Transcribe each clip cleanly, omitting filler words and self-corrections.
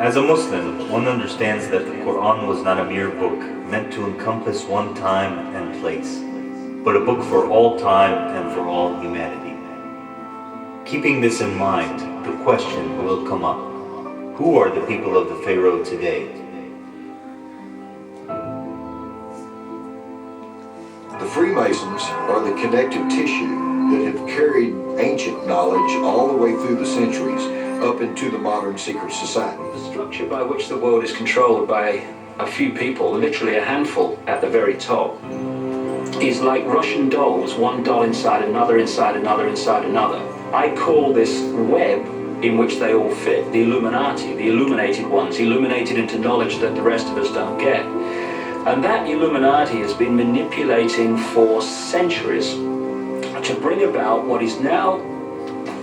As a Muslim, one understands that the Quran was not a mere book meant to encompass one time and place, but a book for all time and for all humanity. Keeping this in mind, the question will come up: who are the people of the Pharaoh today? The Freemasons are the connective tissue that have carried ancient knowledge all the way through the centuries up into the modern secret society. The structure by which the world is controlled by a few people, literally a handful at the very top, is like Russian dolls, one doll inside another, inside another, inside another. I call this web in which they all fit the Illuminati, the illuminated ones, illuminated into knowledge that the rest of us don't get. And that Illuminati has been manipulating for centuries to bring about what is now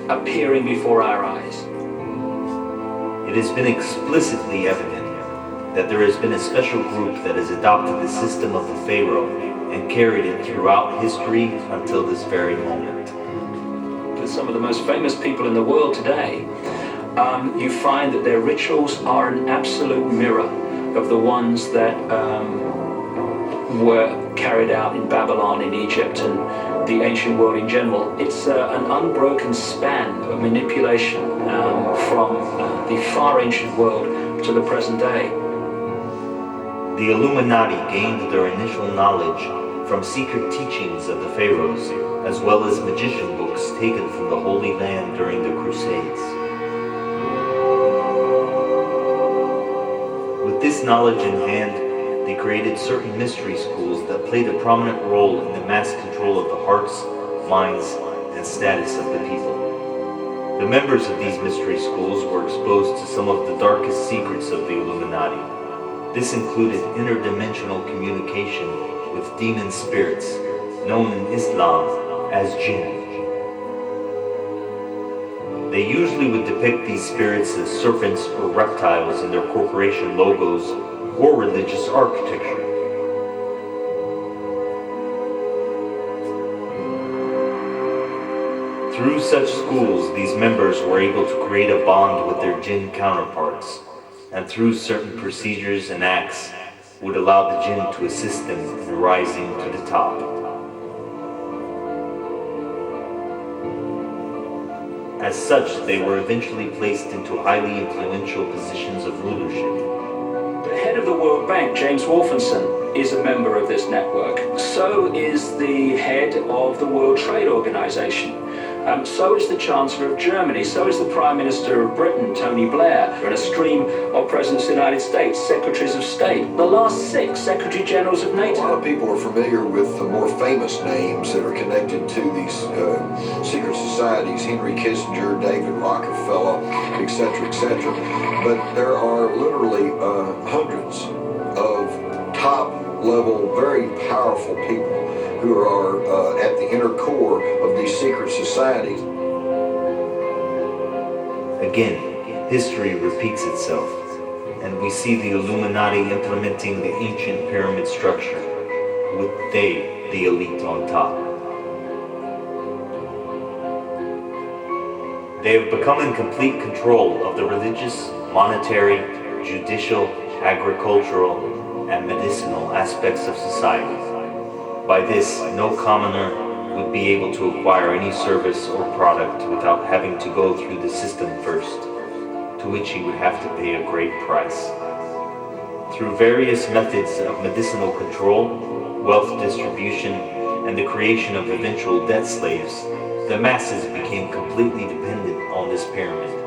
appearing before our eyes. It has been explicitly evident that there has been a special group that has adopted the system of the Pharaoh and carried it throughout history until this very moment. For some of the most famous people in the world today, you find that their rituals are an absolute mirror of the ones that were carried out in Babylon, in Egypt, and the ancient world in general. It's an unbroken span of manipulation from the far ancient world to the present day. The Illuminati gained their initial knowledge from secret teachings of the pharaohs, as well as magician books taken from the Holy Land during the Crusades. With this knowledge in hand, they created certain mystery schools that played a prominent role in the mass control of the hearts, minds, and status of the people. The members of these mystery schools were exposed to some of the darkest secrets of the Illuminati. This included interdimensional communication with demon spirits, known in Islam as jinn. They usually would depict these spirits as serpents or reptiles in their corporation logos or religious architecture. Through such schools, these members were able to create a bond with their jinn counterparts, and through certain procedures and acts, would allow the jinn to assist them in rising to the top. As such, they were eventually placed into highly influential positions of leadership. The head of the World Bank, James Wolfenson, is a member of this network. So is the head of the World Trade Organization. So is the Chancellor of Germany. So is the Prime Minister of Britain, Tony Blair, and a stream of Presidents of the United States, Secretaries of State, the last 6 Secretary Generals of NATO. A lot of people are familiar with the more famous names that are connected to these secret societies: Henry Kissinger, David Rockefeller, etc., etc. But there are literally hundreds of top-level, very powerful people who are at the inner core of these secret societies. Again, history repeats itself, and we see the Illuminati implementing the ancient pyramid structure, with they, the elite, on top. They have become in complete control of the religious, monetary, judicial, agricultural, and medicinal aspects of society. By this, no commoner would be able to acquire any service or product without having to go through the system first, to which he would have to pay a great price. Through various methods of medicinal control, wealth distribution, and the creation of eventual debt slaves, the masses became completely dependent on this pyramid.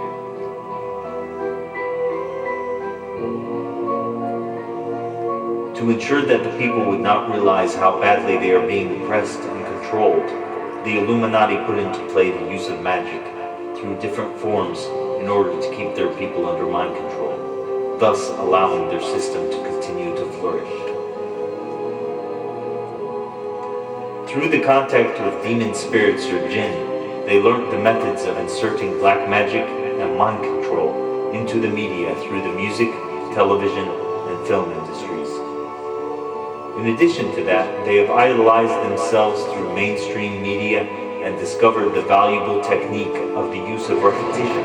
To ensure that the people would not realize how badly they are being oppressed and controlled, the Illuminati put into play the use of magic through different forms in order to keep their people under mind control, thus allowing their system to continue to flourish. Through the contact with demon spirits or jinn, they learned the methods of inserting black magic and mind control into the media through the music, television, and film industries. In addition to that, they have idolized themselves through mainstream media and discovered the valuable technique of the use of repetition,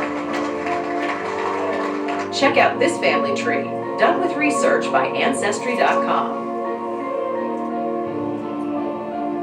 Check out this family tree, done with research by Ancestry.com.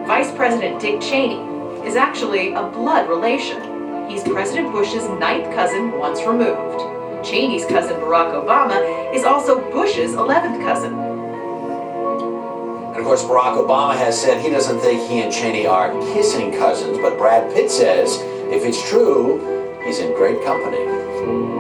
Vice President Dick Cheney is actually a blood relation. He's President Bush's 9th cousin once removed. Cheney's cousin Barack Obama is also Bush's 11th cousin. And of course, Barack Obama has said he doesn't think he and Cheney are kissing cousins, but Brad Pitt says if it's true, he's in great company.